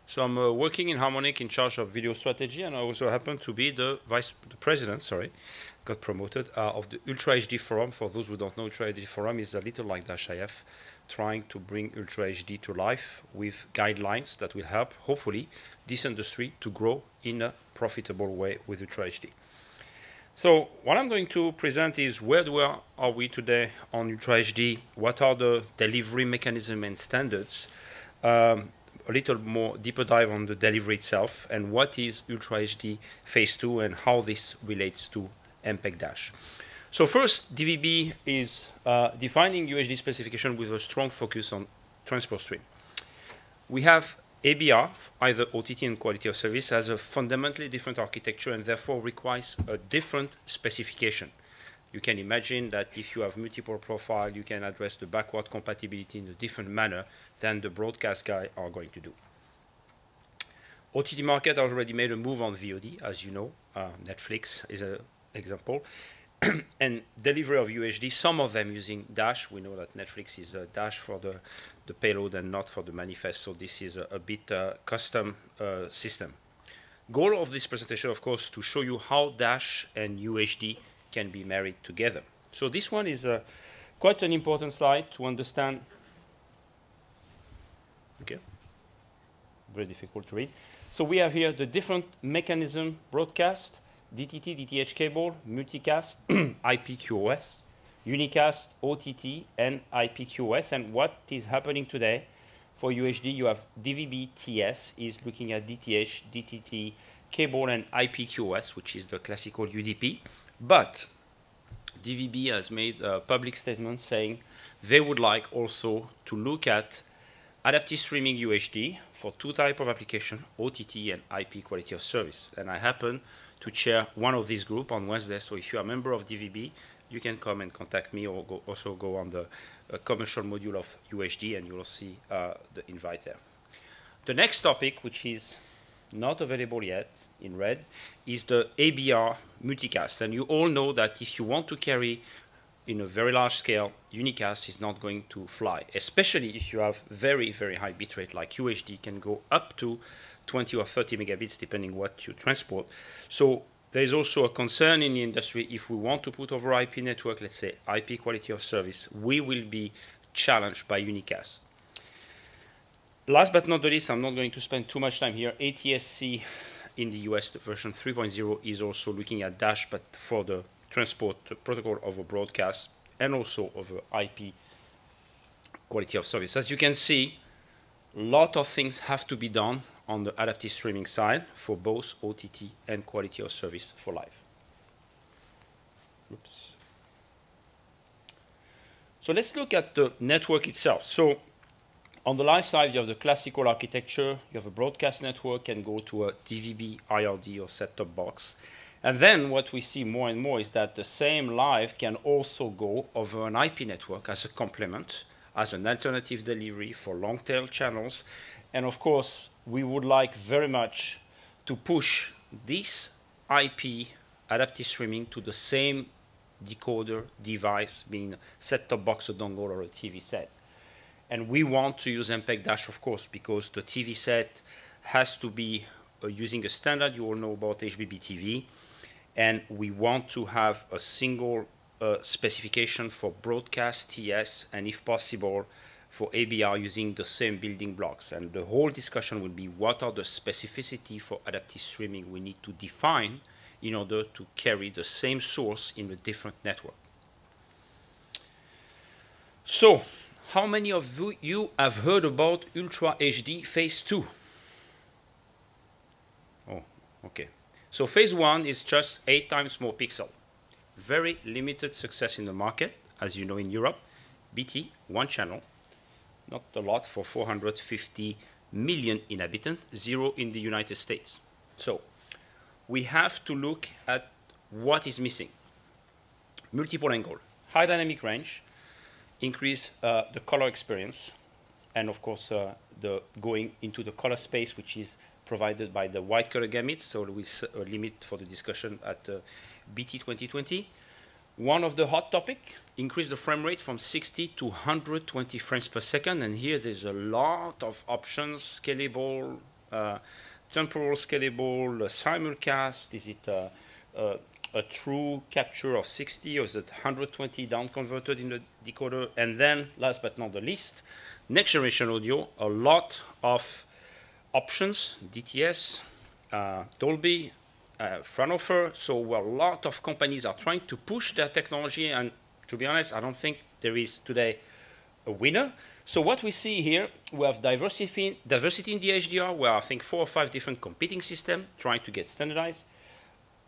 So I'm working in Harmonic in charge of video strategy, and I also happen to be the president, got promoted, of the Ultra HD Forum. For those who don't know, Ultra HD Forum is a little like Dash IF, trying to bring Ultra HD to life with guidelines that will help, hopefully, this industry to grow in a profitable way with Ultra HD. So what I'm going to present is where are we today on Ultra HD, what are the delivery mechanism and standards, a little more deeper dive on the delivery itself, and what is Ultra HD Phase 2 and how this relates to MPEG Dash. So first, DVB is defining UHD specification with a strong focus on transport stream. We have ABR, either OTT and quality of service, has a fundamentally different architecture and therefore requires a different specification. You can imagine that if you have multiple profiles, you can address the backward compatibility in a different manner than the broadcast guys are going to do. OTT market already made a move on VOD, as you know. Netflix is an example. And delivery of UHD, some of them using Dash. We know that Netflix is Dash for the payload and not for the manifest, so this is a bit custom system. Goal of this presentation, of course, to show you how Dash and UHD can be married together. So this one is quite an important slide to understand. Okay, very difficult to read. So we have here the different mechanism: broadcast, DTT, DTH cable, multicast, IPQoS, unicast, OTT, and IPQoS. And what is happening today for UHD? You have DVB TS is looking at DTH, DTT, cable, and IPQoS, which is the classical UDP. But DVB has made a public statement saying they would like also to look at adaptive streaming UHD for two types of application, OTT and IP quality of service. And I happen to chair one of these groups on Wednesday. So if you're a member of DVB, you can come and contact me, or also go on the commercial module of UHD, and you will see the invite there. The next topic, which is not available yet in red, is the ABR multicast. And you all know that if you want to carry in a very large scale, unicast is not going to fly, especially if you have very, very high bitrate like UHD can go up to 20 or 30 megabits depending what you transport. So there is also a concern in the industry, if we want to put over IP network, let's say IP quality of service, we will be challenged by unicast. Last but not the least, I'm not going to spend too much time here. ATSC in the US, the version 3.0, is also looking at Dash, but for the transport protocol over broadcast and also over IP quality of service. As you can see, a lot of things have to be done on the adaptive streaming side for both OTT and quality of service for live. Oops. So let's look at the network itself. So on the live side, you have the classical architecture. You have a broadcast network and go to a DVB, IRD, or set-top box. And then what we see more and more is that the same live can also go over an IP network as a complement, as an alternative delivery for long-tail channels. And of course, we would like very much to push this IP adaptive streaming to the same decoder device, being a set-top box, a dongle, or a TV set. And we want to use MPEG Dash, of course, because the TV set has to be using a standard. You all know about HBB TV. And we want to have a single specification for broadcast TS, and if possible, for ABR using the same building blocks. And the whole discussion will be what are the specificity for adaptive streaming we need to define in order to carry the same source in a different network. So, how many of you have heard about Ultra HD Phase 2? Oh, okay. So Phase 1 is just 8 times more pixel. Very limited success in the market, as you know, in Europe. BT, one channel, not a lot for 450 million inhabitants, 0 in the United States. So we have to look at what is missing. Multiple angle, high dynamic range, increase the color experience, and of course the going into the color space, which is provided by the white color gamut. So with a limit for the discussion at BT 2020. One of the hot topic, increase the frame rate from 60 to 120 frames per second. And here there's a lot of options, scalable, temporal scalable, simulcast? Is it a true capture of 60, or is it 120 down converted in the decoder? And then, last but not the least, next generation audio, a lot of options, DTS, Dolby, Fraunhofer. So a lot of companies are trying to push their technology, and to be honest, I don't think there is today a winner. So what we see here, we have diversity in the HDR, where I think 4 or 5 different competing systems trying to get standardized.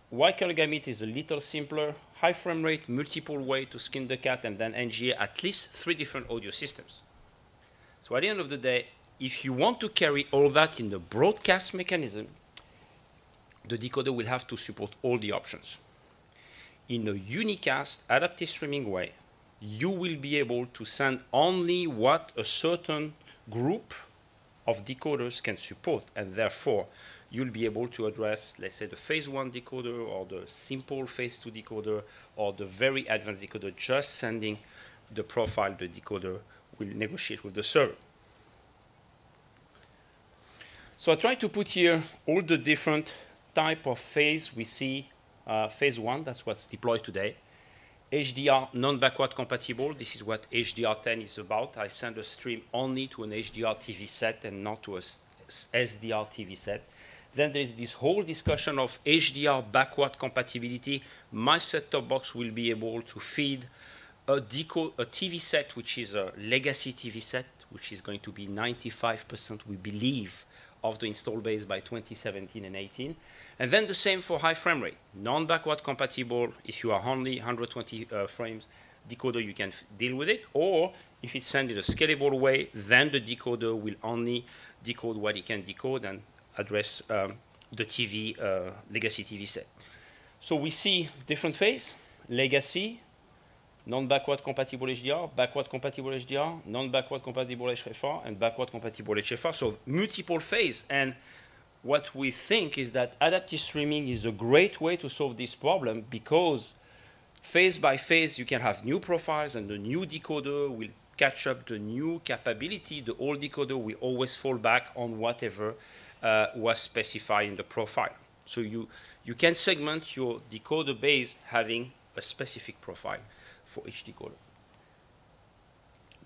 White color gamut is a little simpler, high frame rate, multiple way to skin the cat, and then NGA, at least 3 different audio systems. So at the end of the day, if you want to carry all that in the broadcast mechanism, the decoder will have to support all the options. In a unicast adaptive streaming way, you will be able to send only what a certain group of decoders can support, and therefore you'll be able to address, let's say, the phase 1 decoder or the simple phase 2 decoder or the very advanced decoder. Just sending the profile, the decoder will negotiate with the server. So I try to put here all the different type of phase we see. Phase 1, that's what's deployed today. HDR non-backward compatible. This is what HDR10 is about. I send a stream only to an HDR TV set and not to a SDR TV set. Then there is this whole discussion of HDR backward compatibility. My set-top box will be able to feed a TV set, which is a legacy TV set, which is going to be 95%, we believe, of the install base by 2017 and 18. And then the same for high frame rate. Non-backward compatible, if you are only 120 frames decoder, you can deal with it. Or if it's sent in a scalable way, then the decoder will only decode what it can decode and address the TV, legacy TV set. So we see different phase, legacy, non-backward compatible HDR, backward compatible HDR, non-backward compatible HFR, and backward compatible HFR. So multiple phase. And what we think is that adaptive streaming is a great way to solve this problem, because phase by phase you can have new profiles, and the new decoder will catch up the new capability. The old decoder will always fall back on whatever was specified in the profile. So you can segment your decoder base having a specific profile for each decoder.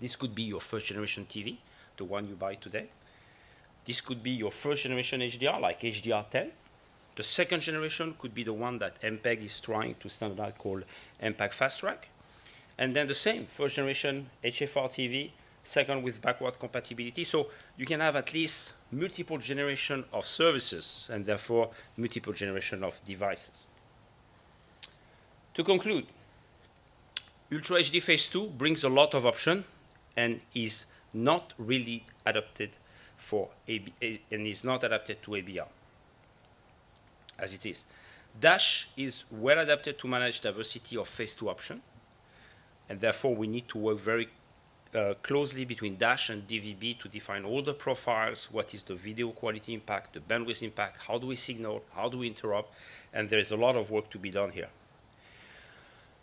This could be your first generation TV, the one you buy today. This could be your first generation HDR, like HDR10. The second generation could be the one that MPEG is trying to standardize, called MPEG Fast Track. And then the same, first generation HFR TV, second with backward compatibility. So you can have at least multiple generation of services, and therefore multiple generation of devices. To conclude, Ultra HD Phase 2 brings a lot of options and is not really adapted for and is not adapted to ABR as it is. Dash is well adapted to manage diversity of Phase 2 options, and therefore we need to work very closely between Dash and DVB to define all the profiles, what is the video quality impact, the bandwidth impact, how do we signal, how do we interrupt, and there is a lot of work to be done here.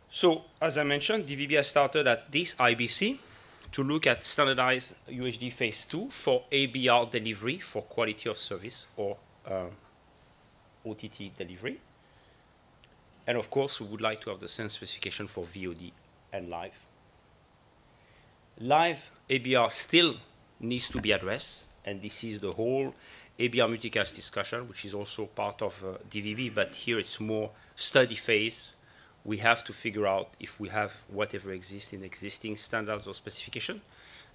So, as I mentioned, DVB has started at this IBC to look at standardized UHD Phase 2 for ABR delivery for quality of service or OTT delivery. And of course, we would like to have the same specification for VOD and live. Live ABR still needs to be addressed, and this is the whole ABR multicast discussion, which is also part of DVB, but here it's more study phase. We have to figure out if we have whatever exists in existing standards or specification.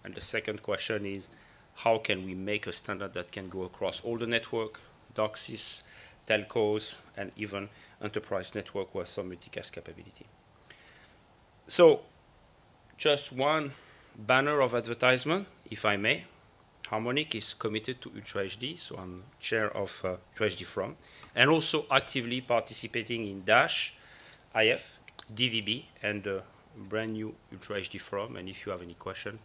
And the second question is, how can we make a standard that can go across all the network, DOCSIS, telcos, and even enterprise network with some multicast capability. So just one banner of advertisement, if I may. Harmonic is committed to Ultra HD, so I'm chair of Ultra HD From, and also actively participating in Dash, IF, DVB, and the brand new Ultra HD From. And if you have any question,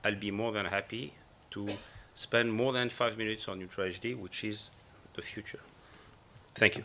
I'll be more than happy to spend more than 5 minutes on Ultra HD, which is the future. Thank you.